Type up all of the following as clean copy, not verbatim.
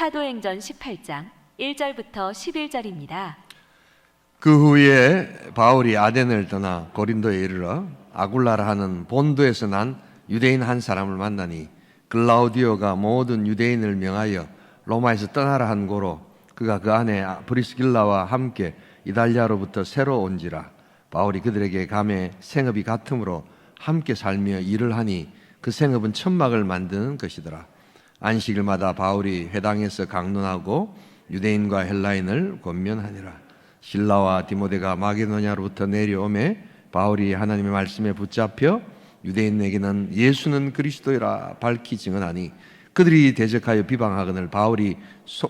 사도행전 18장 1절부터 11절입니다. 그 후에 바울이 아덴을 떠나 고린도에 이르러 아굴라라 하는 본도에서 난 유대인 한 사람을 만나니 글라우디오가 모든 유대인을 명하여 로마에서 떠나라 한 고로 그가 그 안에 브리스길라와 함께 이달리아로부터 새로 온지라. 바울이 그들에게 감에 생업이 같으므로 함께 살며 일을 하니 그 생업은 천막을 만드는 것이더라. 안식일마다 바울이 회당에서 강론하고 유대인과 헬라인을 권면하니라. 실라와 디모데가 마게도냐로부터 내려오매 바울이 하나님의 말씀에 붙잡혀 유대인에게는 예수는 그리스도이라 밝히 증언하니 그들이 대적하여 비방하거늘 바울이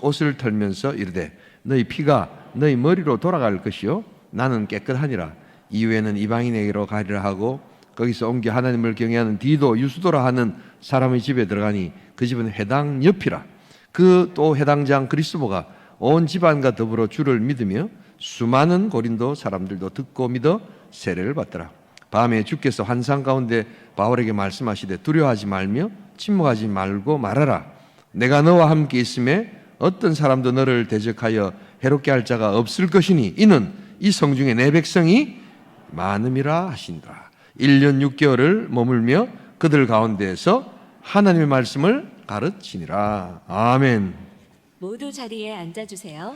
옷을 털면서 이르되 너희 피가 너희 머리로 돌아갈 것이요 나는 깨끗하니라. 이후에는 이방인에게로 가리라 하고 거기서 옮겨 하나님을 경외하는 디도 유수도라 하는 사람의 집에 들어가니 그 집은 회당 옆이라. 그 또 회당장 그리스도가 온 집안과 더불어 주를 믿으며 수많은 고린도 사람들도 듣고 믿어 세례를 받더라. 밤에 주께서 환상 가운데 바울에게 말씀하시되 두려워하지 말며 침묵하지 말고 말하라. 내가 너와 함께 있음에 어떤 사람도 너를 대적하여 해롭게 할 자가 없을 것이니 이는 이 성중에 내 백성이 많음이라 하신다. 1년 6개월을 머물며 그들 가운데에서 하나님의 말씀을 가르치니라. 아멘. 모두 자리에 앉아주세요.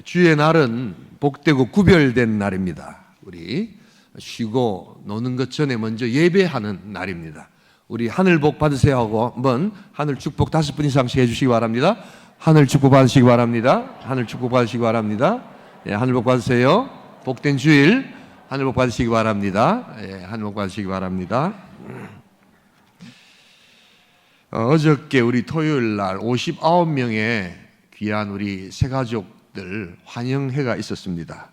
주의 날은 복되고 구별된 날입니다. 우리 쉬고 노는 것 전에 먼저 예배하는 날입니다. 우리 하늘 복 받으세요 하고 한번 하늘 축복 5분 이상씩 해주시기 바랍니다. 하늘 축복 받으시기 바랍니다. 하늘 축복 받으시기 바랍니다. 예, 하늘 복 받으세요. 복된 주일 하늘 복 받으시기 바랍니다. 예, 하늘 복 받으시기 바랍니다. 어저께 우리 토요일 날 59명의 귀한 우리 새가족들 환영회가 있었습니다.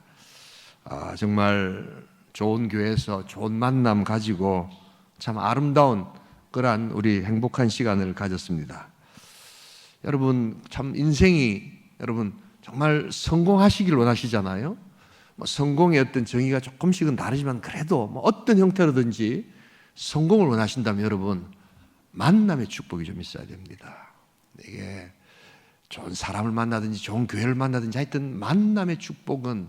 정말 좋은 교회에서 좋은 만남 가지고 참 아름다운 그러한 우리 행복한 시간을 가졌습니다. 여러분 참 인생이 여러분 정말 성공하시길 원하시잖아요. 성공의 어떤 정의가 조금씩은 다르지만 그래도 어떤 형태로든지 성공을 원하신다면 여러분 만남의 축복이 좀 있어야 됩니다. 이게 좋은 사람을 만나든지 좋은 교회를 만나든지 하여튼 만남의 축복은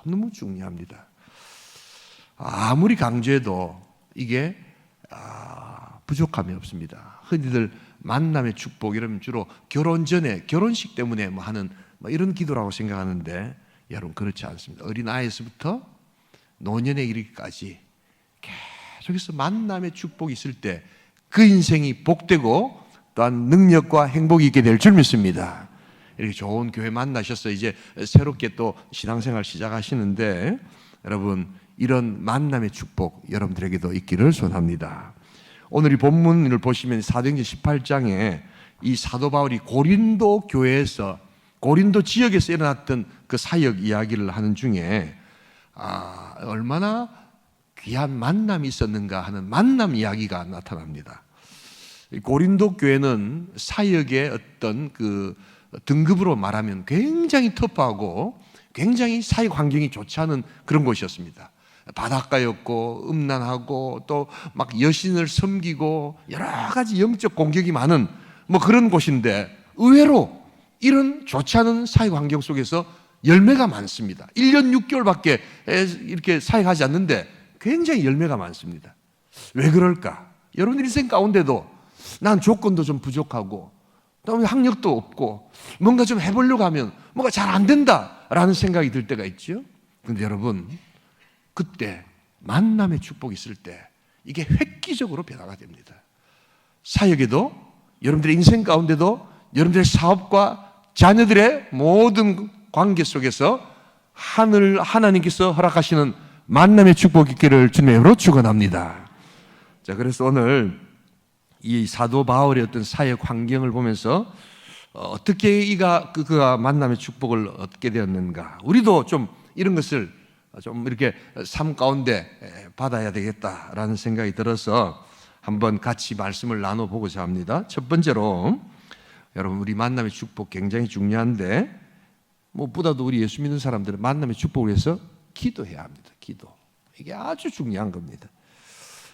너무 중요합니다. 아무리 강조해도 이게 부족함이 없습니다. 흔히들 만남의 축복 이러면 주로 결혼 전에 결혼식 때문에 하는 이런 기도라고 생각하는데 여러분 그렇지 않습니다. 어린아이에서부터 노년에 이르기까지 계속해서 만남의 축복이 있을 때 그 인생이 복되고 또한 능력과 행복이 있게 될 줄 믿습니다. 이렇게 좋은 교회 만나셔서 이제 새롭게 또 신앙생활 시작하시는데 여러분 이런 만남의 축복 여러분들에게도 있기를 소원합니다. 오늘 이 본문을 보시면 사도행전 18장에 이 사도 바울이 고린도 교회에서 고린도 지역에서 일어났던 그 사역 이야기를 하는 중에 얼마나 귀한 만남이 있었는가 하는 만남 이야기가 나타납니다. 고린도 교회는 사역의 어떤 그 등급으로 말하면 굉장히 터프하고 굉장히 사역 환경이 좋지 않은 그런 곳이었습니다. 바닷가였고 음란하고 또 막 여신을 섬기고 여러 가지 영적 공격이 많은 그런 곳인데 의외로 이런 좋지 않은 사역 환경 속에서 열매가 많습니다. 1년 6개월밖에 이렇게 사역하지 않는데 굉장히 열매가 많습니다. 왜 그럴까? 여러분 인생 가운데도 난 조건도 좀 부족하고 또 학력도 없고 뭔가 좀 해보려고 하면 뭔가 잘 안 된다라는 생각이 들 때가 있죠. 그런데 여러분 그때 만남의 축복이 있을 때 이게 획기적으로 변화가 됩니다. 사역에도 여러분들의 인생 가운데도 여러분들의 사업과 자녀들의 모든 관계 속에서 하나님께서 허락하시는 만남의 축복이 있기를 주님의 이름으로 축원합니다. 자, 그래서 오늘 이 사도 바울의 어떤 사역 환경을 보면서 어떻게 그가 만남의 축복을 얻게 되었는가, 우리도 좀 이런 것을 좀 이렇게 삶 가운데 받아야 되겠다라는 생각이 들어서 한번 같이 말씀을 나눠보고자 합니다. 첫 번째로 여러분 우리 만남의 축복 굉장히 중요한데 무엇보다도 우리 예수 믿는 사람들은 만남의 축복을 위해서 기도해야 합니다. 기도. 이게 아주 중요한 겁니다.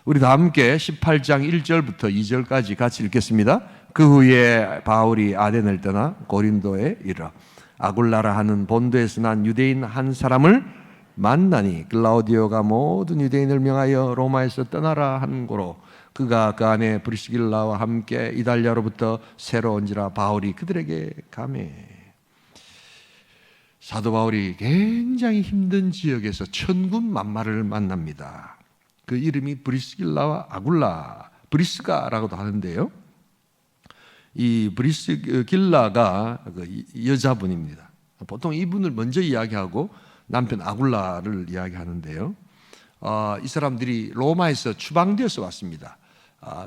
우리 다 함께 18장 1절부터 2절까지 같이 읽겠습니다. 그 후에 바울이 아덴을 떠나 고린도에 이르러 아굴라라 하는 본도에서 난 유대인 한 사람을 만나니 클라우디오가 모든 유대인을 명하여 로마에서 떠나라 한 고로 그가 그 안에 브리스길라와 함께 이달리아로부터 새로 온지라 바울이 그들에게 가매. 사도 바울이 굉장히 힘든 지역에서 천군만마를 만납니다. 그 이름이 브리스길라와 아굴라, 브리스가라고도 하는데요. 이 브리스길라가 여자분입니다. 보통 이분을 먼저 이야기하고 남편 아굴라를 이야기하는데요. 이 사람들이 로마에서 추방되어서 왔습니다.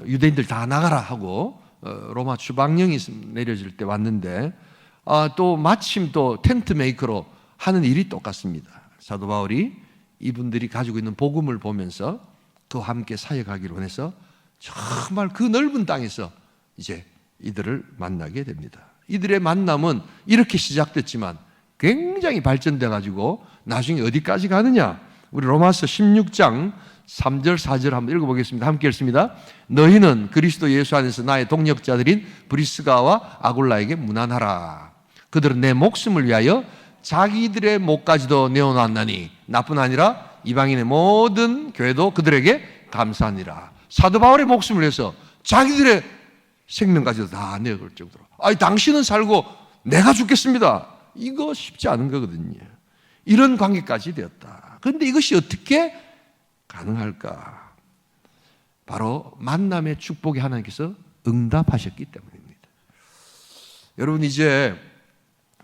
유대인들 다 나가라 하고 로마 추방령이 내려질 때 왔는데 또 마침 또 텐트 메이커로 하는 일이 똑같습니다. 사도 바울이 이분들이 가지고 있는 복음을 보면서 그와 함께 사역하기로 원해서 정말 그 넓은 땅에서 이제 이들을 만나게 됩니다. 이들의 만남은 이렇게 시작됐지만 굉장히 발전돼 가지고 나중에 어디까지 가느냐? 우리 로마서 16장 3절 4절 한번 읽어보겠습니다. 함께 읽습니다. 너희는 그리스도 예수 안에서 나의 동력자들인 브리스가와 아굴라에게 문안하라. 그들은 내 목숨을 위하여 자기들의 목까지도 내어놨나니 나뿐 아니라 이방인의 모든 교회도 그들에게 감사하니라. 사도 바울의 목숨을 위해서 자기들의 생명까지도 다 내어걸 정도로. 당신은 살고 내가 죽겠습니다. 이거 쉽지 않은 거거든요. 이런 관계까지 되었다. 그런데 이것이 어떻게 가능할까? 바로 만남의 축복이 하나님께서 응답하셨기 때문입니다. 여러분 이제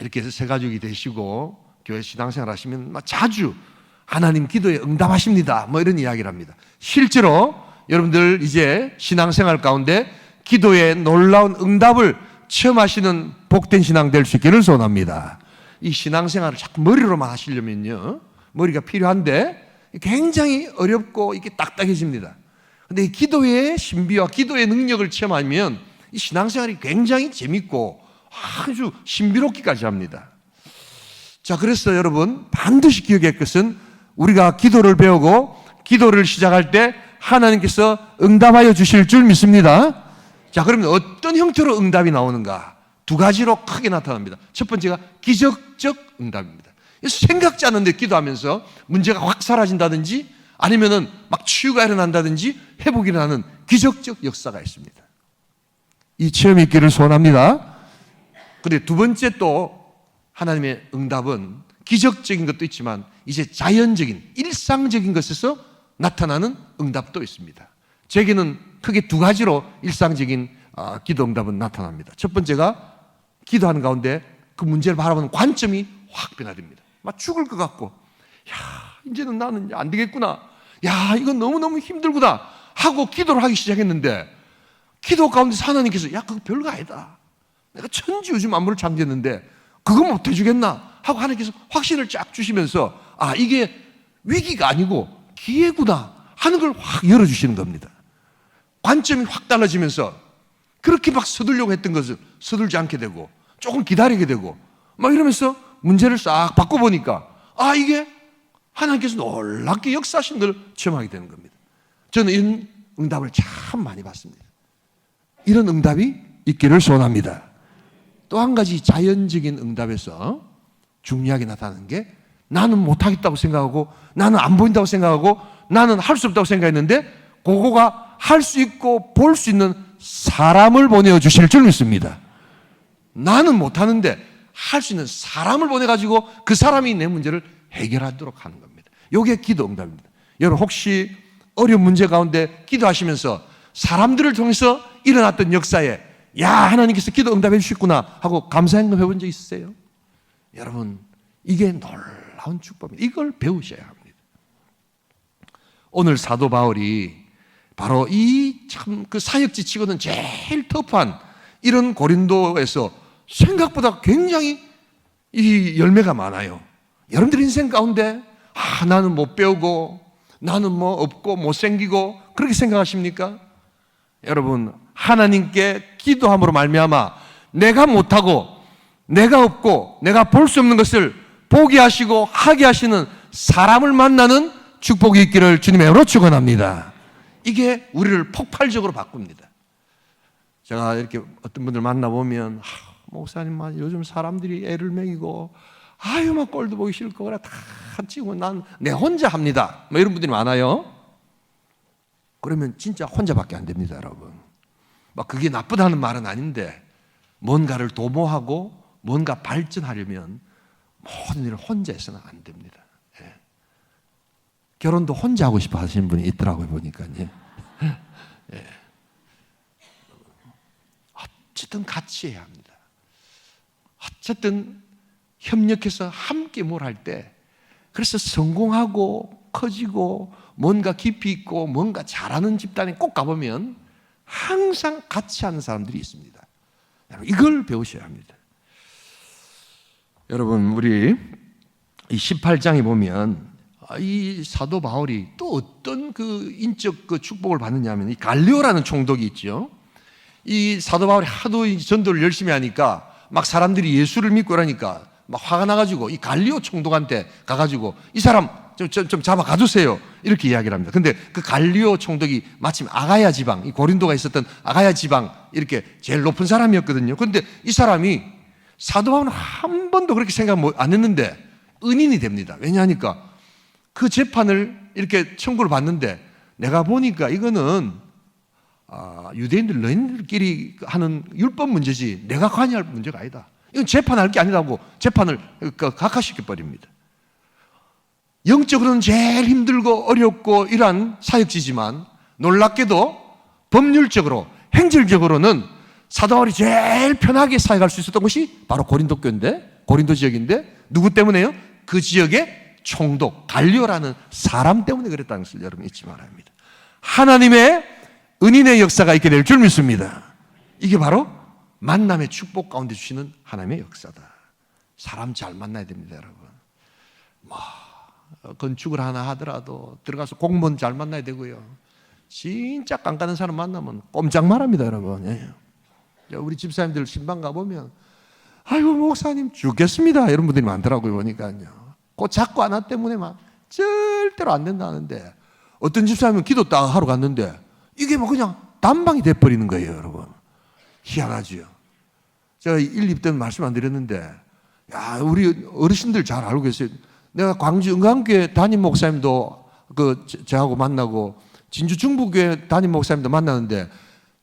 이렇게 해서 새 가족이 되시고 교회 신앙생활 하시면 자주 하나님 기도에 응답하십니다. 이런 이야기를 합니다. 실제로 여러분들 이제 신앙생활 가운데 기도의 놀라운 응답을 체험하시는 복된 신앙 될 수 있기를 소원합니다. 이 신앙생활을 자꾸 머리로만 하시려면요, 머리가 필요한데 굉장히 어렵고 이게 딱딱해집니다. 근데 이 기도의 신비와 기도의 능력을 체험하면 이 신앙생활이 굉장히 재밌고 아주 신비롭기까지 합니다. 자, 그래서 여러분 반드시 기억할 것은 우리가 기도를 배우고 기도를 시작할 때 하나님께서 응답하여 주실 줄 믿습니다. 자, 그러면 어떤 형태로 응답이 나오는가? 두 가지로 크게 나타납니다. 첫 번째가 기적적 응답입니다. 생각지 않은데 기도하면서 문제가 확 사라진다든지 아니면은 막 치유가 일어난다든지 회복이 일어나는 기적적 역사가 있습니다. 이 체험이 있기를 소원합니다. 그런데 두 번째 또 하나님의 응답은 기적적인 것도 있지만 이제 자연적인 일상적인 것에서 나타나는 응답도 있습니다. 제게는 크게 두 가지로 일상적인 기도 응답은 나타납니다. 첫 번째가 기도하는 가운데 그 문제를 바라보는 관점이 확 변화됩니다. 막 죽을 것 같고, 이제는 나는 안 되겠구나. 이건 너무너무 힘들구나 하고 기도를 하기 시작했는데 기도 가운데서 하나님께서 그거 별거 아니다. 내가 천지우주 만물을 창조했는데 그거 못 해주겠나 하고 하나님께서 확신을 쫙 주시면서 이게 위기가 아니고 기회구나 하는 걸 확 열어주시는 겁니다. 관점이 확 달라지면서 그렇게 막 서두르려고 했던 것을 서둘지 않게 되고 조금 기다리게 되고 막 이러면서 문제를 싹 바꿔보니까 이게 하나님께서 놀랍게 역사하신 걸 체험하게 되는 겁니다. 저는 이런 응답을 참 많이 받습니다. 이런 응답이 있기를 소원합니다. 또 한 가지 자연적인 응답에서 중요하게 나타나는 게 나는 못하겠다고 생각하고 나는 안 보인다고 생각하고 나는 할 수 없다고 생각했는데 그거가 할 수 있고 볼 수 있는 사람을 보내어 주실 줄 믿습니다. 나는 못하는데 할 수 있는 사람을 보내가지고 그 사람이 내 문제를 해결하도록 하는 겁니다. 이게 기도 응답입니다. 여러분 혹시 어려운 문제 가운데 기도하시면서 사람들을 통해서 일어났던 역사에 하나님께서 기도 응답해 주셨구나 하고 감사 행동 해본 적 있으세요? 여러분 이게 놀라운 축복입니다. 이걸 배우셔야 합니다. 오늘 사도 바울이 바로 이 참 그 사역지 치고는 제일 터프한 이런 고린도에서 생각보다 굉장히 이 열매가 많아요. 여러분들 인생 가운데 나는 못 배우고 나는 없고 못생기고 그렇게 생각하십니까? 여러분 하나님께 기도함으로 말미암아 내가 못하고 내가 없고 내가 볼 수 없는 것을 보게 하시고 하게 하시는 사람을 만나는 축복이 있기를 주님의 이름으로 축원합니다. 이게 우리를 폭발적으로 바꿉니다. 제가 이렇게 어떤 분들 만나보면 목사님 요즘 사람들이 애를 먹이고 아유 막 꼴도 보기 싫고 그래 다 치고 난 내 혼자 합니다. 뭐 이런 분들이 많아요. 그러면 진짜 혼자밖에 안 됩니다, 여러분. 막 그게 나쁘다는 말은 아닌데 뭔가를 도모하고 뭔가 발전하려면 모든 일을 혼자 해서는 안 됩니다. 예. 결혼도 혼자 하고 싶어 하시는 분이 있더라고요, 보니까. 예. 예. 어쨌든 같이 해야 합니다. 어쨌든 협력해서 함께 뭘 할 때, 그래서 성공하고 커지고 뭔가 깊이 있고 뭔가 잘하는 집단에 꼭 가보면 항상 같이 하는 사람들이 있습니다. 이걸 배우셔야 합니다. 여러분, 우리 이 18장에 보면 이 사도 바울이 또 어떤 그 인적 그 축복을 받느냐면 이 갈리오라는 총독이 있죠. 이 사도 바울이 하도 이 전도를 열심히 하니까 막 사람들이 예수를 믿고 그러니까 막 화가 나가지고 이 갈리오 총독한테 가가지고 이 사람 좀 잡아 가두세요 이렇게 이야기를 합니다. 근데 그 갈리오 총독이 마침 아가야 지방, 이 고린도가 있었던 아가야 지방 이렇게 제일 높은 사람이었거든요. 근데 이 사람이 사도 바울은 한 번도 그렇게 생각 안 했는데 은인이 됩니다. 왜냐하니까 그 재판을 이렇게 청구를 받는데 내가 보니까 이거는 유대인들 너희들끼리 하는 율법 문제지 내가 관여할 문제가 아니다. 이건 재판할 게 아니라고 재판을 각하시켜 버립니다. 영적으로는 제일 힘들고 어렵고 이러한 사역지지만 놀랍게도 법률적으로 행정적으로는 사도 바울이 제일 편하게 사역할 수 있었던 곳이 바로 고린도 교인데, 고린도 지역인데 누구 때문에요? 그 지역의 총독 갈리오라는 사람 때문에 그랬다는 것을 여러분 잊지 말아야 합니다. 하나님의 은인의 역사가 있게 될 줄 믿습니다. 이게 바로 만남의 축복 가운데 주시는 하나님의 역사다. 사람 잘 만나야 됩니다, 여러분. 건축을 하나 하더라도 들어가서 공무원 잘 만나야 되고요. 진짜 깐깐한 사람 만나면 꼼짝 말합니다, 여러분. 예. 우리 집사님들 신방 가보면 아이고 목사님 죽겠습니다 이런 분들이 많더라고요. 보니까요. 그 자꾸 하나 때문에 막 절대로 안 된다는데 어떤 집사님은 기도 딱 하러 갔는데 이게 뭐 그냥 단방이 돼버리는 거예요, 여러분. 희한하지요. 제가 1, 2부 때는 말씀 안 드렸는데 야, 우리 어르신들 잘 알고 계세요. 내가 광주 은광교회 담임 목사님도 저하고 만나고 진주 중부교회 담임 목사님도 만나는데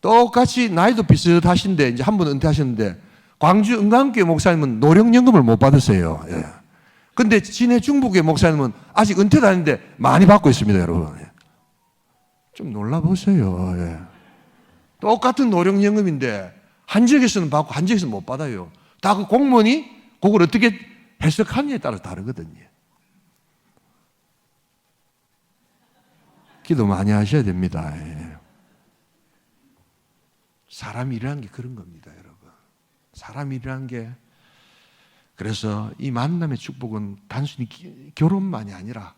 똑같이 나이도 비슷하신데 이제 한 분 은퇴하셨는데 광주 은광교회 목사님은 노령연금을 못 받으세요. 예. 근데 진해 중부교회 목사님은 아직 은퇴도 아닌데 많이 받고 있습니다, 여러분. 예. 좀 놀라보세요. 예. 똑같은 노령연금인데 한 지역에서는 받고 한 지역에서는 못 받아요. 다 그 공무원이 그걸 어떻게 해석하느냐에 따라 다르거든요. 기도 많이 하셔야 됩니다. 예. 사람 일이라는 게 그런 겁니다, 여러분. 사람 일이라는 게 그래서 이 만남의 축복은 단순히 결혼만이 아니라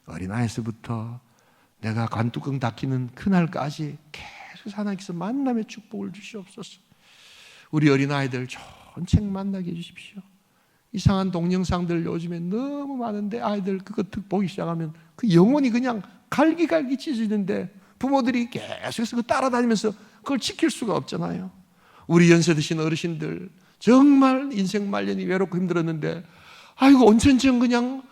어린아이에서부터 내가 관뚜껑 닫히는 그날까지 계속 하나님께서 만남의 축복을 주시옵소서. 우리 어린아이들 좋은 책 만나게 해주십시오. 이상한 동영상들 요즘에 너무 많은데 아이들 그거 보기 시작하면 그 영혼이 그냥 갈기갈기 찢어지는데 부모들이 계속해서 그 따라다니면서 그걸 지킬 수가 없잖아요. 우리 연세 드신 어르신들 정말 인생 말년이 외롭고 힘들었는데 아이고 온천천 그냥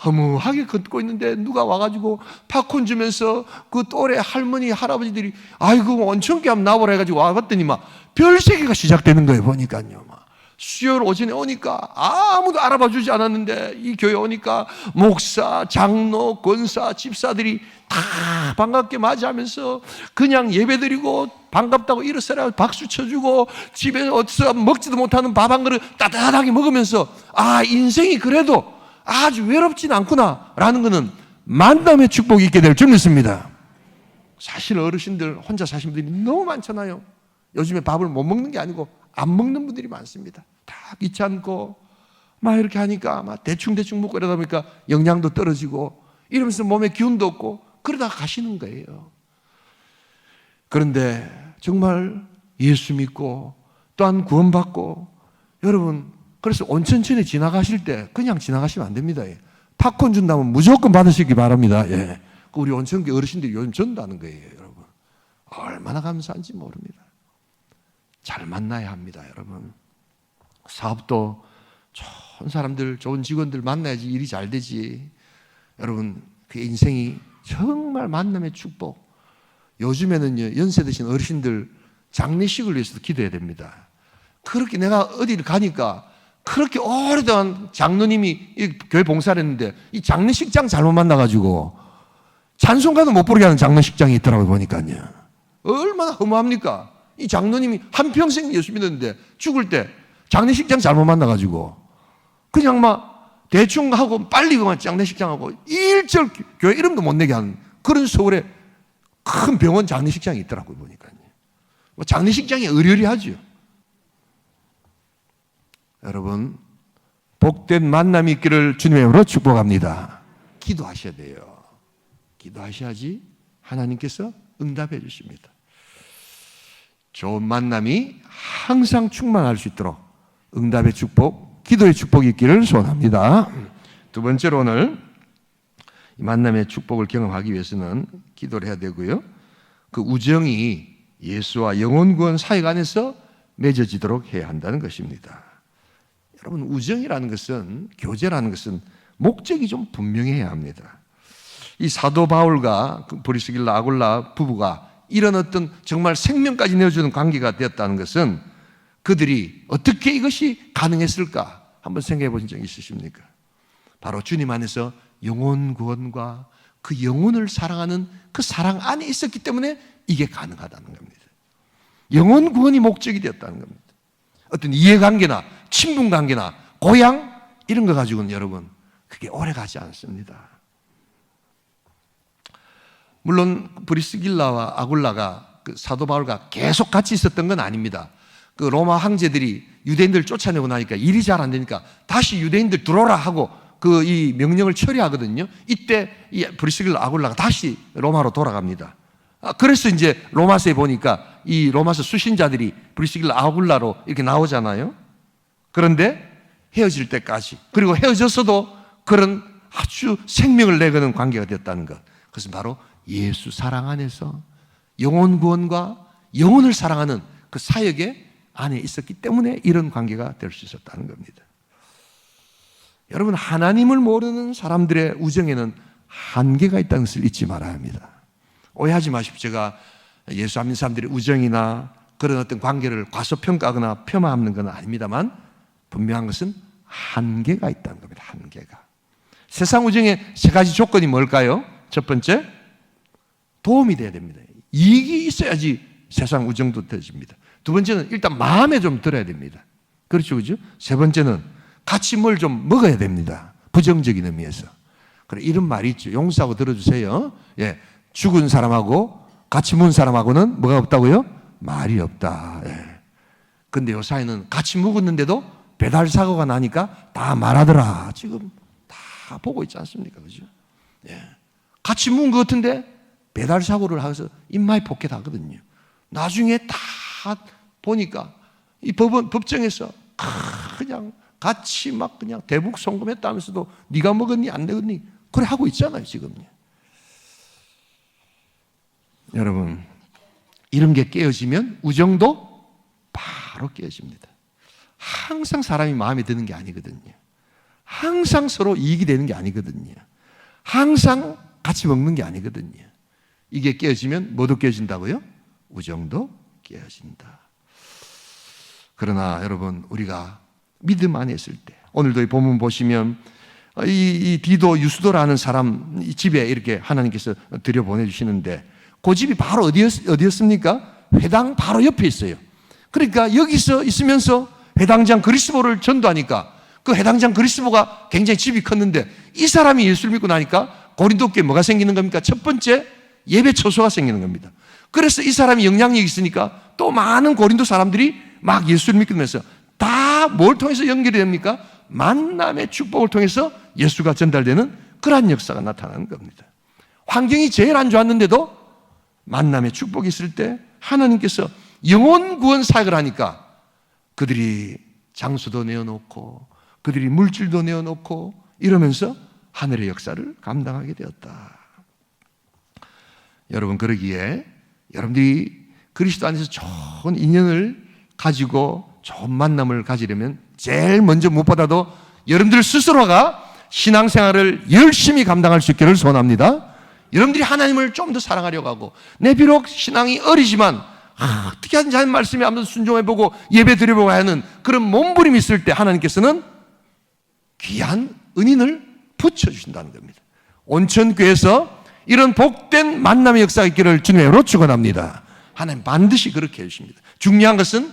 허무하게 걷고 있는데 누가 와가지고 팝콘 주면서 그 또래 할머니 할아버지들이 아이고 온천께 한번 나오라 해가지고 와봤더니 막 별세계가 시작되는 거예요. 보니까요. 막 수요일 오전에 오니까 아무도 알아봐 주지 않았는데 이 교회 오니까 목사, 장로, 권사, 집사들이 다 반갑게 맞이하면서 그냥 예배드리고 반갑다고 일어서라 박수 쳐주고 집에 어디서 먹지도 못하는 밥 한 그릇 따뜻하게 먹으면서 아 인생이 그래도 아주 외롭진 않구나 라는 것은 만남의 축복이 있게 될 줄 믿습니다. 사실 어르신들 혼자 사신 분들이 너무 많잖아요. 요즘에 밥을 못 먹는 게 아니고 안 먹는 분들이 많습니다. 다 귀찮고 막 이렇게 하니까 막 대충 먹고 이러다 보니까 영양도 떨어지고 이러면서 몸에 기운도 없고 그러다가 가시는 거예요. 그런데 정말 예수 믿고 또한 구원받고 여러분 그래서 온천천에 지나가실 때 그냥 지나가시면 안 됩니다. 팝콘 준다면 무조건 받으시기 바랍니다. 예. 우리 온천교 어르신들이 요즘 전도하는 거예요, 여러분. 얼마나 감사한지 모릅니다. 잘 만나야 합니다, 여러분. 사업도 좋은 사람들, 좋은 직원들 만나야지 일이 잘 되지. 여러분, 그 인생이 정말 만남의 축복. 요즘에는요, 연세 드신 어르신들 장례식을 위해서도 기도해야 됩니다. 그렇게 내가 어디를 가니까 그렇게 오래동안 장로님이 교회 봉사를 했는데 이 장례식장 잘못 만나가지고 찬송가도 못 부르게 하는 장례식장이 있더라고요, 보니까요. 얼마나 허무합니까? 이 장로님이 한평생 예수 믿었는데 죽을 때 장례식장 잘못 만나가지고 그냥 막 대충 하고 빨리 그만 장례식장하고 일절 교회 이름도 못 내게 하는 그런 서울에 큰 병원 장례식장이 있더라고요, 보니까요. 뭐 장례식장이 의리의리하죠. 여러분, 복된 만남이 있기를 주님의 이름으로 축복합니다. 기도하셔야 돼요. 기도하셔야지 하나님께서 응답해 주십니다. 좋은 만남이 항상 충만할 수 있도록 응답의 축복, 기도의 축복이 있기를 소원합니다. 두 번째로 오늘 이 만남의 축복을 경험하기 위해서는 기도를 해야 되고요. 그 우정이 예수와 영혼 구원 사역 안에서 맺어지도록 해야 한다는 것입니다. 여러분, 우정이라는 것은, 교제라는 것은 목적이 좀 분명해야 합니다. 이 사도 바울과 브리스길라 아굴라 부부가 이런 어떤 정말 생명까지 내어주는 관계가 되었다는 것은 그들이 어떻게 이것이 가능했을까 한번 생각해 보신 적 있으십니까? 바로 주님 안에서 영혼 구원과 그 영혼을 사랑하는 그 사랑 안에 있었기 때문에 이게 가능하다는 겁니다. 영혼 구원이 목적이 되었다는 겁니다. 어떤 이해관계나 친분관계나 고향 이런 거 가지고는 여러분 그게 오래 가지 않습니다. 물론 브리스길라와 아굴라가 그 사도 바울과 계속 같이 있었던 건 아닙니다. 그 로마 황제들이 유대인들 쫓아내고 나니까 일이 잘 안 되니까 다시 유대인들 들어오라 하고 그 이 명령을 처리하거든요. 이때 이 브리스길라 아굴라가 다시 로마로 돌아갑니다. 그래서 이제 로마서에 보니까 이 로마서 수신자들이 브리스길라 아굴라로 이렇게 나오잖아요. 그런데 헤어질 때까지, 그리고 헤어졌어도 그런 아주 생명을 내거는 관계가 되었다는 것. 그것은 바로 예수 사랑 안에서 영혼 구원과 영혼을 사랑하는 그 사역의 안에 있었기 때문에 이런 관계가 될 수 있었다는 겁니다. 여러분, 하나님을 모르는 사람들의 우정에는 한계가 있다는 것을 잊지 말아야 합니다. 오해하지 마십시오. 제가 예수 안 믿는 사람들의 우정이나 그런 어떤 관계를 과소평가하거나 폄하하는 건 아닙니다만 분명한 것은 한계가 있다는 겁니다. 한계가. 세상 우정의 세 가지 조건이 뭘까요? 첫 번째, 도움이 돼야 됩니다. 이익이 있어야지 세상 우정도 되집니다. 두 번째는 일단 마음에 좀 들어야 됩니다. 그렇죠, 그죠? 세 번째는 같이 뭘 좀 먹어야 됩니다. 부정적인 의미에서. 그래, 이런 말이 있죠. 용서하고 들어주세요. 예, 죽은 사람하고 같이 묵은 사람하고는 뭐가 없다고요? 말이 없다. 예. 근데 요 사이는 같이 묵었는데도 배달 사고가 나니까 다 말하더라. 지금 다 보고 있지 않습니까? 그죠? 예. 같이 묵은 것 같은데 배달 사고를 하면서 인마이 포켓 하거든요. 나중에 다 보니까 이 법정에서 그냥 같이 막 그냥 대북 송금했다면서도 네가 먹었니 안 먹었니 그래 하고 있잖아요, 지금. 여러분, 이런 게 깨어지면 우정도 바로 깨어집니다. 항상 사람이 마음에 드는 게 아니거든요. 항상 서로 이익이 되는 게 아니거든요. 항상 같이 먹는 게 아니거든요. 이게 깨어지면 뭐도 깨어진다고요? 우정도 깨어진다. 그러나 여러분, 우리가 믿음 안에 있을 때, 오늘도 이 본문 보시면 이 디도 유스도라는 사람 이 집에 이렇게 하나님께서 들여보내주시는데 그 집이 바로 어디였습니까? 회당 바로 옆에 있어요. 그러니까 여기서 있으면서 회당장 그리스도를 전도하니까 그 회당장 그리스도가 굉장히 집이 컸는데 이 사람이 예수를 믿고 나니까 고린도 교회에 뭐가 생기는 겁니까? 첫 번째, 예배 처소가 생기는 겁니다. 그래서 이 사람이 영향력이 있으니까 또 많은 고린도 사람들이 막 예수를 믿게 되면서 다 뭘 통해서 연결이 됩니까? 만남의 축복을 통해서 예수가 전달되는 그러한 역사가 나타나는 겁니다. 환경이 제일 안 좋았는데도 만남의 축복이 있을 때 하나님께서 영혼 구원 사역을 하니까 그들이 장소도 내어놓고 그들이 물질도 내어놓고 이러면서 하늘의 역사를 감당하게 되었다. 여러분, 그러기에 여러분들이 그리스도 안에서 좋은 인연을 가지고 좋은 만남을 가지려면 제일 먼저 무엇보다도 여러분들 스스로가 신앙생활을 열심히 감당할 수 있기를 소원합니다. 여러분들이 하나님을 좀 더 사랑하려고 하고, 내 비록 신앙이 어리지만 어떻게 하든지 하나님 말씀에 한번 순종해보고 예배 드려보고 하는 그런 몸부림이 있을 때 하나님께서는 귀한 은인을 붙여주신다는 겁니다. 온천교회에서 이런 복된 만남의 역사가 있기를 주님으로 축원합니다. 하나님 반드시 그렇게 해주십니다. 중요한 것은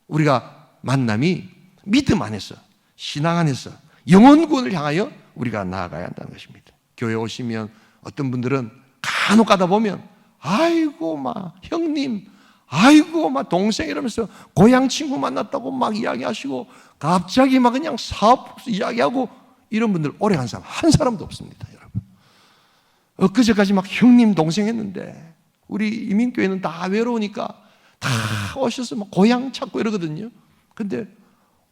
우리가 만남이 믿음 안에서, 신앙 안에서 영혼구원을 향하여 우리가 나아가야 한다는 것입니다. 교회 오시면 어떤 분들은 간혹 가다 보면 아이고 막 형님, 아이고 막 동생 이러면서 고향 친구 만났다고 막 이야기하시고 갑자기 막 그냥 사업 이야기하고 이런 분들 오래 간 사람 한 사람도 없습니다, 여러분. 엊그제까지 막 형님 동생 했는데 우리 이민교회는 다 외로우니까 다 오셔서 막 고향 찾고 이러거든요. 근데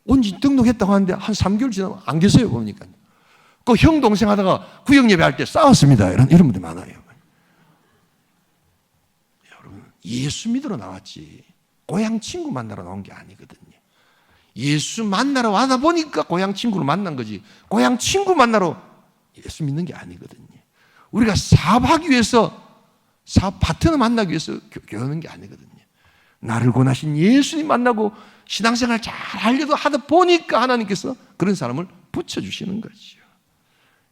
온지 등록했다고 하는데 한 3개월 지나면 안 계세요, 보니까. 그 형 동생 하다가 구역 예배할 때 싸웠습니다. 이런 분들 많아요. 여러분, 예수 믿으러 나왔지 고향 친구 만나러 나온 게 아니거든요. 예수 만나러 와다 보니까 고향 친구를 만난 거지, 고향 친구 만나러 예수 믿는 게 아니거든요. 우리가 사업하기 위해서, 사업 파트너 만나기 위해서 교회하는 게 아니거든요. 나를 권하신 예수님 만나고 신앙생활 잘 하려고 하다 보니까 하나님께서 그런 사람을 붙여주시는 거죠.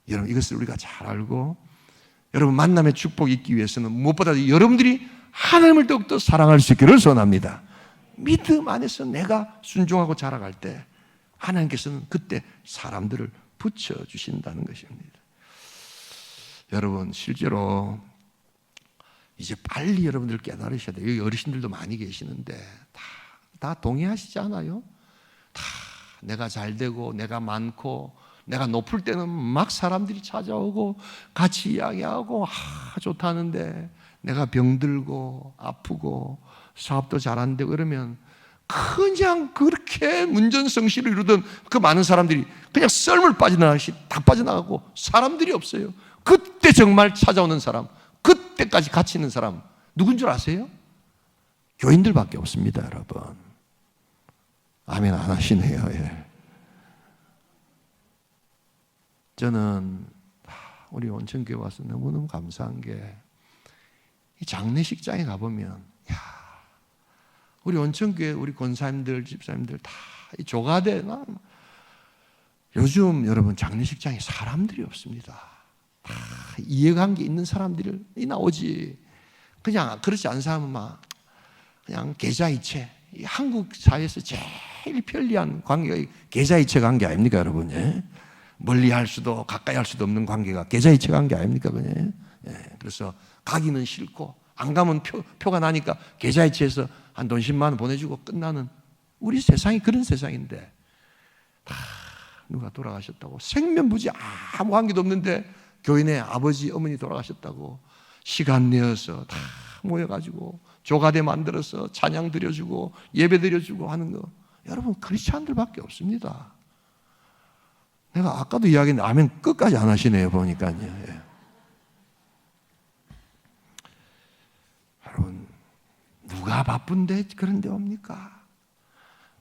여러분, 이것을 우리가 잘 알고, 여러분 만남의 축복이 있기 위해서는 무엇보다도 여러분들이 하나님을 더욱더 사랑할 수 있기를 소원합니다. 믿음 안에서 내가 순종하고 자라갈 때 하나님께서는 그때 사람들을 붙여주신다는 것입니다. 여러분, 실제로 이제 빨리 여러분들 깨달으셔야 돼요. 여기 어르신들도 많이 계시는데 다 동의하시지 않아요? 다 내가 잘 되고 내가 많고 내가 높을 때는 막 사람들이 찾아오고 같이 이야기하고 좋다는데 내가 병들고 아프고 사업도 잘 안 되고 그러면 그냥 그렇게 문전성시를 이루던 그 많은 사람들이 그냥 썰물 빠져나가시 다 빠져나가고 사람들이 없어요. 그때 정말 찾아오는 사람, 그때까지 같이 있는 사람 누군 줄 아세요? 교인들밖에 없습니다, 여러분. 아멘 안 하시네요. 예. 저는 우리 온천교회 와서 너무너무 감사한 게, 이 장례식장에 가보면 우리 온천교회 우리 권사님들 집사님들 다 이 조가대나 요즘 여러분 장례식장에 사람들이 없습니다. 다 이해관계 있는 사람들이 나오지, 그냥 그렇지 않은 사람은 막 그냥 계좌이체. 한국 사회에서 제일 편리한 관계가 계좌이체 관계 아닙니까, 여러분? 예? 멀리 할 수도 가까이 할 수도 없는 관계가 계좌이체 관계 아닙니까, 그냥? 예. 그래서 가기는 싫고 안 가면 표가 나니까 계좌이체해서 한 돈 10만 원 보내주고 끝나는, 우리 세상이 그런 세상인데 다 누가 돌아가셨다고, 생면부지 아무 관계도 없는데 교인의 아버지 어머니 돌아가셨다고 시간 내어서 다 모여가지고 조가대 만들어서 찬양 드려주고 예배 드려주고 하는 거, 여러분 크리스찬들밖에 없습니다. 내가 아까도 이야기했는데 아멘 끝까지 안 하시네요, 보니까요. 예. 여러분, 누가 바쁜데 그런 데 옵니까?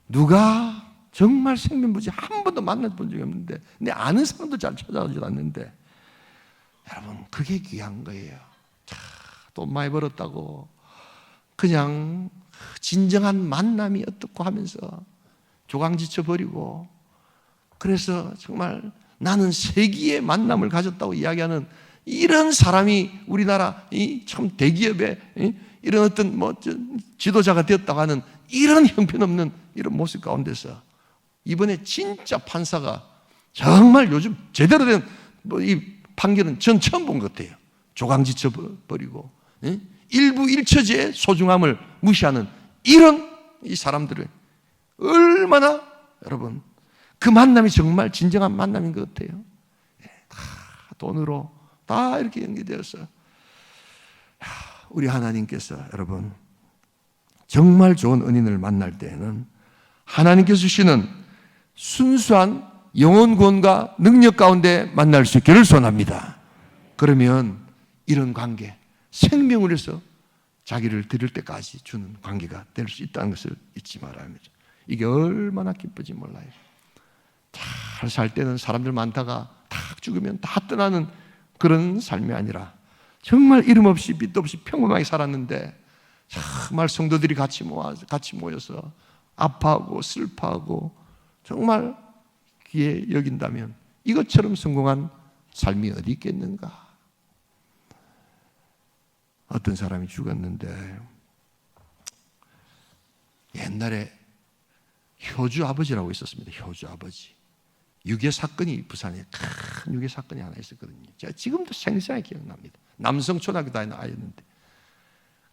누가 정말 생면부지 한 번도 만나본 적이 없는데, 내 아는 사람도 잘 찾아오지 않는데, 여러분 그게 귀한 거예요. 돈 많이 벌었다고 그냥 진정한 만남이 어떻고 하면서 조강지쳐 버리고, 그래서 정말 나는 세기의 만남을 가졌다고 이야기하는 이런 사람이 우리나라 참 대기업의 이런 어떤 지도자가 되었다고 하는 이런 형편없는 이런 모습 가운데서 이번에 진짜 판사가 정말 요즘 제대로 된 이 판결은 전 처음 본 것 같아요. 조강지쳐 버리고 일부 일처제의 소중함을 무시하는 이런 이 사람들을 얼마나, 여러분 그 만남이 정말 진정한 만남인 것 같아요. 다 돈으로 다 이렇게 연계되어서, 우리 하나님께서 여러분 정말 좋은 은인을 만날 때에는 하나님께서 주시는 순수한 영혼구원과 능력 가운데 만날 수 있기를 소원합니다. 그러면 이런 관계, 생명을 위해서 자기를 드릴 때까지 주는 관계가 될 수 있다는 것을 잊지 말아야 합니다. 이게 얼마나 기쁘지 몰라요. 잘 살 때는 사람들 많다가 딱 죽으면 다 떠나는 그런 삶이 아니라 정말 이름 없이 빛도 없이 평범하게 살았는데 정말 성도들이 같이 모여서 아파하고 슬퍼하고 정말 귀에 여긴다면 이것처럼 성공한 삶이 어디 있겠는가? 어떤 사람이 죽었는데 옛날에 효주 아버지라고 있었습니다. 효주 아버지. 유괴 사건이 부산에 큰 유괴 사건이 하나 있었거든요. 제가 지금도 생생하게 기억납니다. 남성 초등학교 다니는 아이였는데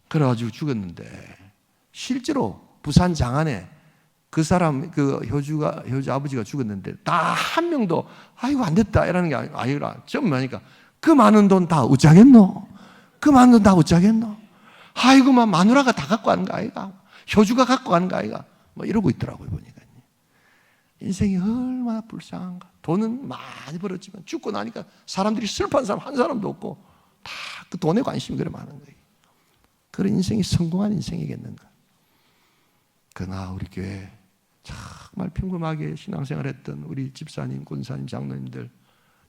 그래가지고 죽었는데 실제로 부산 장안에 그 사람 그 효주 아버지가 죽었는데 다 한 명도 아이고 안 됐다 이러는 게 아니라 전부 하니까 그 많은 돈 다 어쩌겠노? 그 많은 돈 다 어쩌겠노? 아이고 막 마누라가 다 갖고 가는 거 아이가? 효주가 갖고 가는 거 아이가? 뭐 이러고 있더라고요 보니까. 인생이 얼마나 불쌍한가. 돈은 많이 벌었지만 죽고 나니까 사람들이 슬퍼한 사람 한 사람도 없고 다 그 돈에 관심이 그래 많은 거예요. 그런 인생이 성공한 인생이겠는가. 그러나 우리 교회 정말 평범하게 신앙생활했던 우리 집사님, 권사님, 장로님들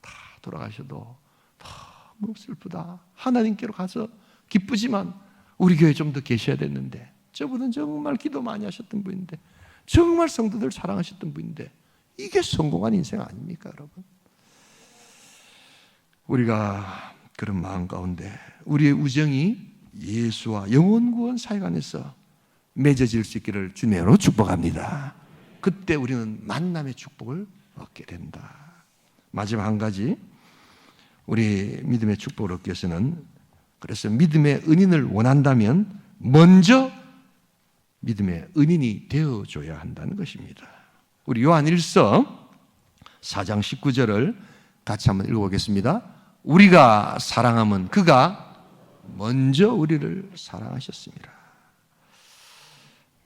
다 돌아가셔도 너무 슬프다. 하나님께로 가서 기쁘지만 우리 교회에 좀 더 계셔야 됐는데 저분은 정말 기도 많이 하셨던 분인데 정말 성도들 사랑하셨던 분인데 이게 성공한 인생 아닙니까 여러분? 우리가 그런 마음 가운데 우리의 우정이 예수와 영혼구원 사역 안에서 맺어질 수 있기를 주님으로 축복합니다. 그때 우리는 만남의 축복을 얻게 된다. 마지막 한 가지 우리 믿음의 축복을 얻기 위해서는 그래서 믿음의 은인을 원한다면 먼저 믿음의 은인이 되어줘야 한다는 것입니다. 우리 요한 1서 4장 19절을 같이 한번 읽어보겠습니다. 우리가 사랑하면 그가 먼저 우리를 사랑하셨습니다.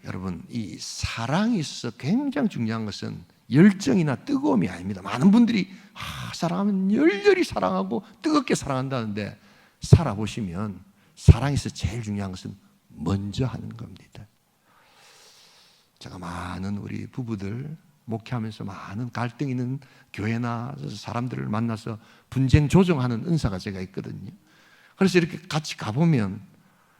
여러분 이 사랑이 있어서 굉장히 중요한 것은 열정이나 뜨거움이 아닙니다. 많은 분들이 사랑하면 열렬히 사랑하고 뜨겁게 사랑한다는데 살아보시면 사랑에서 제일 중요한 것은 먼저 하는 겁니다. 제가 많은 우리 부부들 목회하면서 많은 갈등 있는 교회나 사람들을 만나서 분쟁 조정하는 은사가 제가 있거든요. 그래서 이렇게 같이 가보면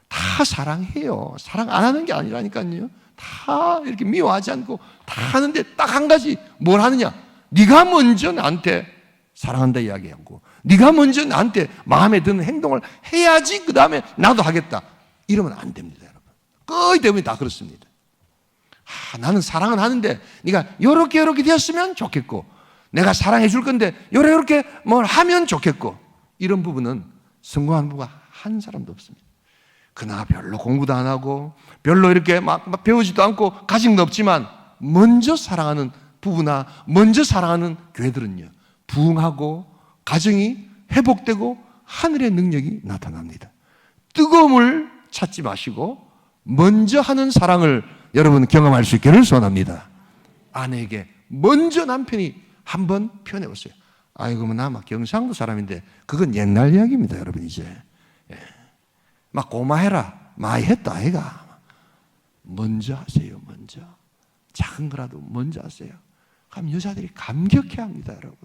다 사랑해요. 사랑 안 하는 게 아니라니까요. 다 이렇게 미워하지 않고 다 하는데 딱 한 가지 뭘 하느냐? 네가 먼저 나한테 사랑한다 이야기하고 네가 먼저 나한테 마음에 드는 행동을 해야지 그 다음에 나도 하겠다. 이러면 안 됩니다 여러분. 거의 대부분 다 그렇습니다. 나는 사랑은 하는데 네가 요렇게 되었으면 좋겠고 내가 사랑해 줄 건데 요렇게 뭘 하면 좋겠고 이런 부분은 성공한 부부가 한 사람도 없습니다. 그나 별로 공부도 안 하고 별로 이렇게 막 배우지도 않고 가진 거 없지만 먼저 사랑하는 부부나 먼저 사랑하는 교회들은요 부흥하고 가정이 회복되고 하늘의 능력이 나타납니다. 뜨거움을 찾지 마시고 먼저 하는 사랑을 여러분 경험할 수 있기를 소원합니다. 아내에게 먼저 남편이 한번 표현해 보세요. 아이고 나 막 경상도 사람인데 그건 옛날 이야기입니다 여러분. 이제 막 고마해라 많이 했다 아이가. 먼저 하세요. 먼저 작은 거라도 먼저 하세요. 그럼 여자들이 감격해 합니다 여러분.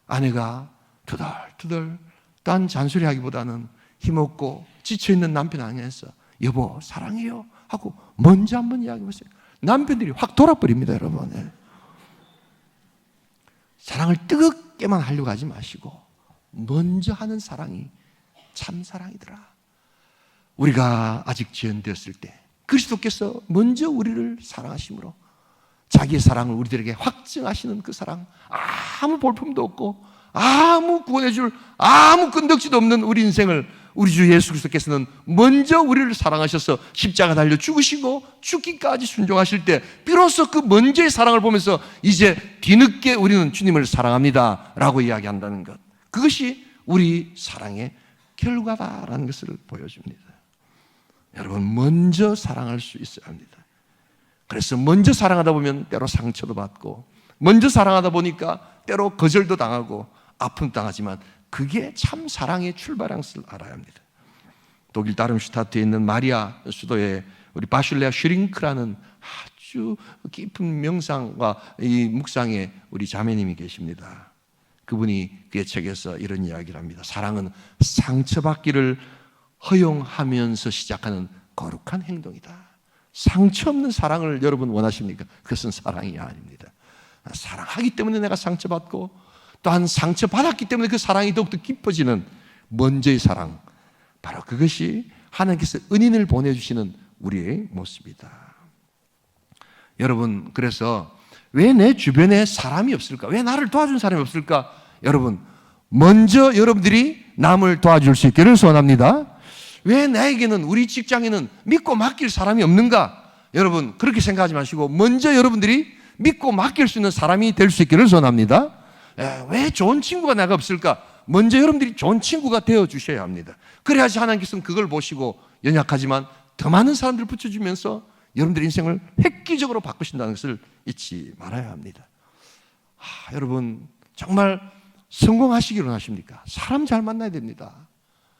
아내가 투덜투덜 딴 잔소리 하기보다는 힘없고 지쳐있는 남편 안에서 여보 사랑해요 하고 먼저 한번 이야기해 보세요. 남편들이 확 돌아버립니다 여러분. 사랑을 뜨겁게만 하려고 하지 마시고 먼저 하는 사랑이 참 사랑이더라. 우리가 아직 지연되었을 때 그리스도께서 먼저 우리를 사랑하심으로 자기의 사랑을 우리들에게 확증하시는 그 사랑, 아무 볼품도 없고 아무 구원해 줄 아무 끈덕지도 없는 우리 인생을 우리 주 예수 그리스도께서는 먼저 우리를 사랑하셔서 십자가 달려 죽으시고 죽기까지 순종하실 때 비로소 그 먼저의 사랑을 보면서 이제 뒤늦게 우리는 주님을 사랑합니다 라고 이야기한다는 것, 그것이 우리 사랑의 결과다라는 것을 보여줍니다. 여러분 먼저 사랑할 수 있어야 합니다. 그래서 먼저 사랑하다 보면 때로 상처도 받고 먼저 사랑하다 보니까 때로 거절도 당하고 아픔도 당하지만 그게 참 사랑의 출발한 것을 알아야 합니다. 독일 다름슈타트에 있는 마리아 수도에 우리 바슐레아 슈링크라는 아주 깊은 명상과 이 묵상에 우리 자매님이 계십니다. 그분이 그의 책에서 이런 이야기를 합니다. 사랑은 상처받기를 허용하면서 시작하는 거룩한 행동이다. 상처 없는 사랑을 여러분 원하십니까? 그것은 사랑이 아닙니다. 사랑하기 때문에 내가 상처받고 또한 상처받았기 때문에 그 사랑이 더욱더 깊어지는 먼저의 사랑, 바로 그것이 하나님께서 은인을 보내주시는 우리의 모습이다. 여러분, 그래서 왜 내 주변에 사람이 없을까? 왜 나를 도와준 사람이 없을까? 여러분, 먼저 여러분들이 남을 도와줄 수 있기를 소원합니다. 왜 나에게는, 우리 직장에는 믿고 맡길 사람이 없는가? 여러분, 그렇게 생각하지 마시고 먼저 여러분들이 믿고 맡길 수 있는 사람이 될 수 있기를 소원합니다. 왜 좋은 친구가 내가 없을까? 먼저 여러분들이 좋은 친구가 되어 주셔야 합니다. 그래야지 하나님께서는 그걸 보시고 연약하지만 더 많은 사람들을 붙여주면서 여러분들의 인생을 획기적으로 바꾸신다는 것을 잊지 말아야 합니다. 여러분, 정말 성공하시기를 원하십니까? 사람 잘 만나야 됩니다.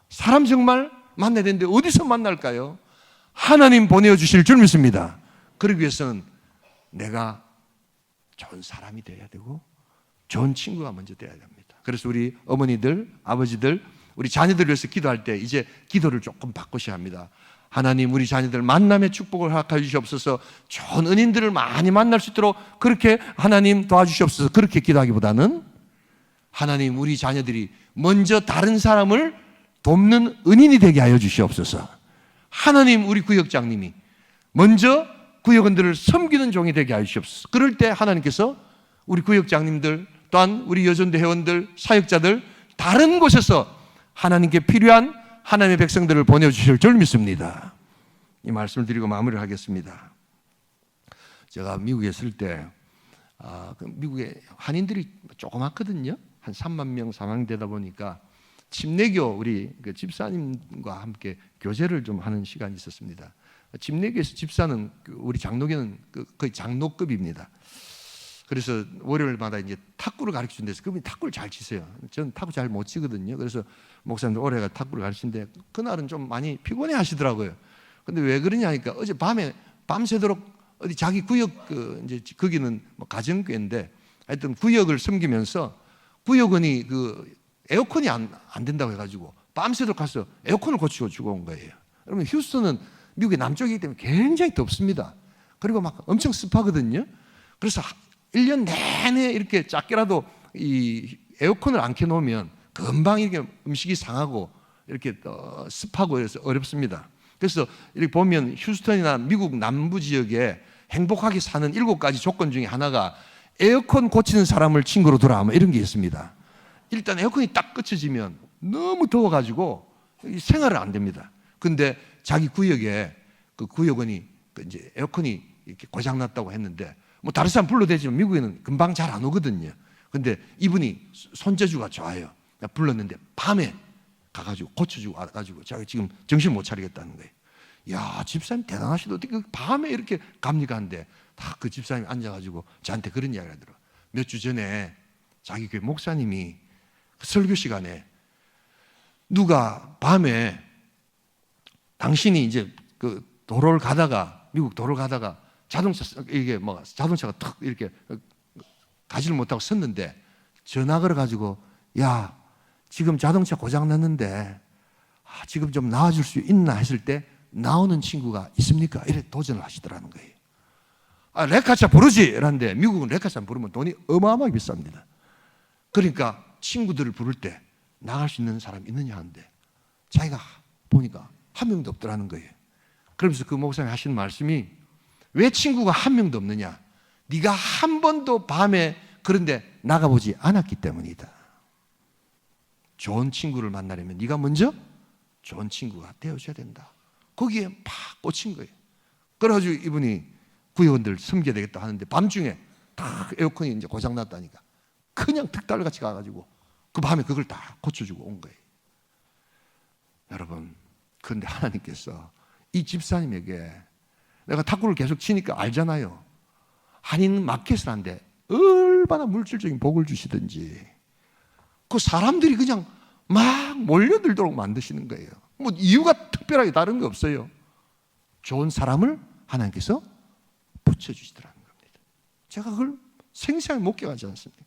사람 정말 만나야 되는데 어디서 만날까요? 하나님 보내주실 줄 믿습니다. 그러기 위해서는 내가 좋은 사람이 되어야 되고 좋은 친구가 먼저 되어야 됩니다. 그래서 우리 어머니들, 아버지들, 우리 자녀들을 위해서 기도할 때 이제 기도를 조금 바꾸셔야 합니다. 하나님, 우리 자녀들 만남의 축복을 허락해 주시옵소서. 좋은 은인들을 많이 만날 수 있도록 그렇게 하나님 도와주시옵소서. 그렇게 기도하기보다는 하나님, 우리 자녀들이 먼저 다른 사람을 돕는 은인이 되게 하여 주시옵소서. 하나님, 우리 구역장님이 먼저 구역원들을 섬기는 종이 되게 하여 주시옵소서. 그럴 때 하나님께서 우리 구역장님들 또한 우리 여전대 회원들, 사역자들 다른 곳에서 하나님께 필요한 하나님의 백성들을 보내주실 줄 믿습니다. 이 말씀을 드리고 마무리를 하겠습니다. 제가 미국에 있을 때 미국에 한인들이 조그맣거든요. 한 3만 명 사망되다 보니까 침례교 우리 그 집사님과 함께 교제를 좀 하는 시간이 있었습니다. 침례교에서 집사는 우리 장로교는 거의 장로급입니다. 그래서 월요일마다 이제 탁구를 가르쳐 준대서 그분이 탁구를 잘 치세요. 저는 탁구 잘 못 치거든요. 그래서 목사님들 올해가 탁구를 가르치는데 그날은 좀 많이 피곤해 하시더라고요. 근데 왜 그러냐니까 어제 밤에 밤새도록 어디 자기 구역 이제 거기는 뭐 가정교회인데 하여튼 구역을 섬기면서 구역원이 에어컨이 안 된다고 해가지고 밤새도록 가서 에어컨을 고치고 주고 온 거예요. 여러분, 휴스턴은 미국의 남쪽이기 때문에 굉장히 덥습니다. 그리고 막 엄청 습하거든요. 그래서 1년 내내 이렇게 작게라도 이 에어컨을 안 켜놓으면 금방 이렇게 음식이 상하고 이렇게 습하고 그래서 어렵습니다. 그래서 이렇게 보면 휴스턴이나 미국 남부 지역에 행복하게 사는 7가지 조건 중에 하나가 에어컨 고치는 사람을 친구로 두라 뭐 이런 게 있습니다. 일단 에어컨이 딱 꺼쳐지면 너무 더워가지고 생활은 안 됩니다. 근데 자기 구역에 그 구역원이 이제 에어컨이 이렇게 고장났다고 했는데 뭐 다른 사람 불러대지만 미국에는 금방 잘 안 오거든요. 근데 이분이 손재주가 좋아요. 불렀는데 밤에 가가지고 고쳐주고 와가지고 자기 지금 정신 못 차리겠다는 거예요. 야, 집사님 대단하시다. 어떻게 밤에 이렇게 갑니까? 한데 다 그 집사님이 앉아가지고 저한테 그런 이야기를 하더라고요. 몇 주 전에 자기 교회 목사님이 그 설교 시간에 누가 밤에 당신이 이제 그 도로를 가다가 미국 도로를 가다가 자동차가 탁 이렇게 가지를 못하고 섰는데 전화 걸어가지고 야, 지금 자동차 고장 났는데 지금 좀 나와줄 수 있나 했을 때 나오는 친구가 있습니까? 이래 도전을 하시더라는 거예요. 레카차 부르지 이러는데 미국은 레카차 부르면 돈이 어마어마하게 비쌉니다. 그러니까 친구들을 부를 때 나갈 수 있는 사람 있느냐 하는데 자기가 보니까 한 명도 없더라는 거예요. 그러면서 그 목사님이 하시는 말씀이 왜 친구가 한 명도 없느냐? 네가 한 번도 밤에 그런데 나가보지 않았기 때문이다. 좋은 친구를 만나려면 네가 먼저 좋은 친구가 되어줘야 된다. 거기에 팍 꽂힌 거예요. 그래가지고 이분이 구역원들 섬겨야 되겠다 하는데 밤중에 딱 에어컨이 이제 고장났다니까 그냥 득달같이 가가지고 그 밤에 그걸 다 고쳐주고 온 거예요. 여러분, 그런데 하나님께서 이 집사님에게 내가 탁구를 계속 치니까 알잖아요. 한인 마켓을 한데 얼마나 물질적인 복을 주시든지 그 사람들이 그냥 막 몰려들도록 만드시는 거예요. 뭐 이유가 특별하게 다른 게 없어요. 좋은 사람을 하나님께서 붙여주시더라는 겁니다. 제가 그걸 생생하게 목격하지 않습니까?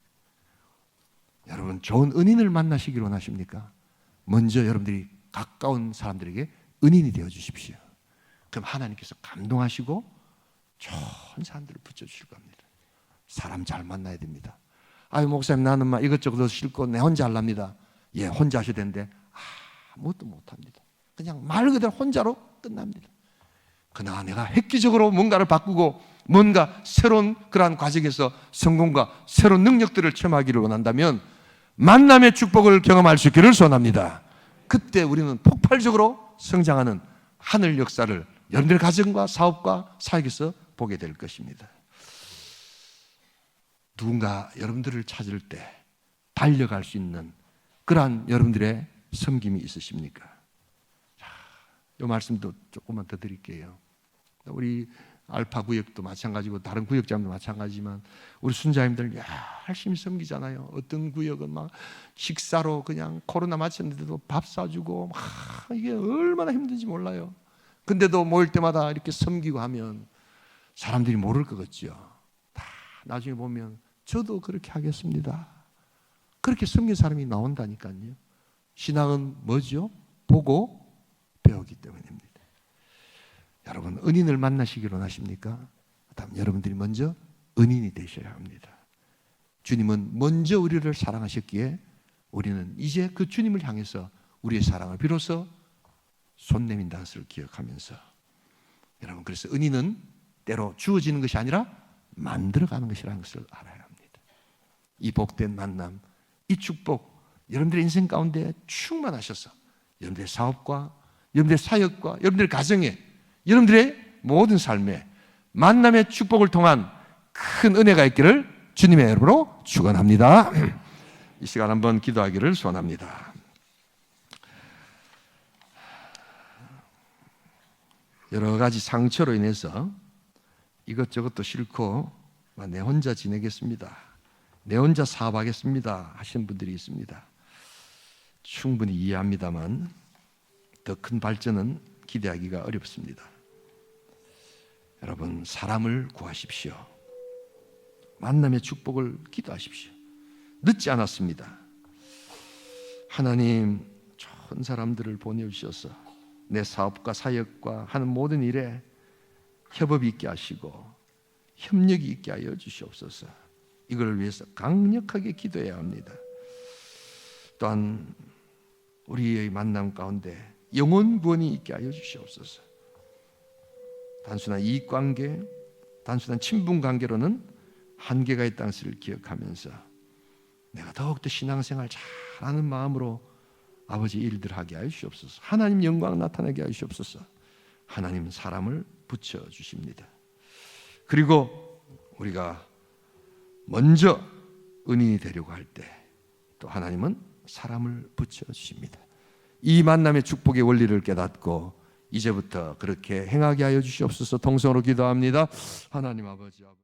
여러분, 좋은 은인을 만나시기를 원하십니까? 먼저 여러분들이 가까운 사람들에게 은인이 되어 주십시오. 그럼 하나님께서 감동하시고 좋은 사람들을 붙여주실 겁니다. 사람 잘 만나야 됩니다. 아유, 목사님, 나는 막 이것저것 싫고 내 혼자 하랍니다. 예, 혼자 하셔야 되는데 아무것도 못합니다. 그냥 말 그대로 혼자로 끝납니다. 그러나 내가 획기적으로 뭔가를 바꾸고 뭔가 새로운 그러한 과정에서 성공과 새로운 능력들을 체험하기를 원한다면 만남의 축복을 경험할 수 있기를 소원합니다. 그때 우리는 폭발적으로 성장하는 하늘 역사를 여러분들의 가정과 사업과 사역에서 보게 될 것입니다. 누군가 여러분들을 찾을 때 달려갈 수 있는 그러한 여러분들의 섬김이 있으십니까? 자, 이 말씀도 조금만 더 드릴게요. 우리 알파 구역도 마찬가지고 다른 구역장도 마찬가지지만 우리 순자님들 열심히 섬기잖아요. 어떤 구역은 막 식사로 그냥 코로나 맞췄는데도 밥 사주고 막 이게 얼마나 힘든지 몰라요. 근데도 모일 때마다 이렇게 섬기고 하면 사람들이 모를 것 같죠. 다 나중에 보면 저도 그렇게 하겠습니다. 그렇게 섬긴 사람이 나온다니까요. 신앙은 뭐죠? 보고 배우기 때문입니다. 여러분, 은인을 만나시기를 원하십니까? 그다음 여러분들이 먼저 은인이 되셔야 합니다. 주님은 먼저 우리를 사랑하셨기에 우리는 이제 그 주님을 향해서 우리의 사랑을 비로소 손 내민다는 것을 기억하면서, 여러분, 그래서 은인은 때로 주어지는 것이 아니라 만들어가는 것이라는 것을 알아야 합니다. 이 복된 만남, 이 축복, 여러분들의 인생 가운데 충만하셔서 여러분들의 사업과 여러분들의 사역과 여러분들의 가정에 여러분들의 모든 삶에 만남의 축복을 통한 큰 은혜가 있기를 주님의 이름으로 축원합니다. 이 시간 한번 기도하기를 소원합니다. 여러 가지 상처로 인해서 이것저것도 싫고 내 혼자 지내겠습니다, 내 혼자 사업하겠습니다 하시는 분들이 있습니다. 충분히 이해합니다만 더 큰 발전은 기대하기가 어렵습니다. 여러분, 사람을 구하십시오. 만남의 축복을 기도하십시오. 늦지 않았습니다. 하나님, 좋은 사람들을 보내주셔서 내 사업과 사역과 하는 모든 일에 협업이 있게 하시고 협력이 있게 하여 주시옵소서. 이걸 위해서 강력하게 기도해야 합니다. 또한 우리의 만남 가운데 영혼 구원이 있게 하여 주시옵소서. 단순한 이익관계, 단순한 친분관계로는 한계가 있다는 것을 기억하면서 내가 더욱더 신앙생활 잘하는 마음으로 아버지 일들 하게 하여 주시옵소서. 하나님 영광 나타나게 하여 주시옵소서. 하나님은 사람을 붙여주십니다. 그리고 우리가 먼저 은인이 되려고 할 때 또 하나님은 사람을 붙여주십니다. 이 만남의 축복의 원리를 깨닫고 이제부터 그렇게 행하게 하여 주시옵소서. 통성으로 기도합니다. 하나님 아버지.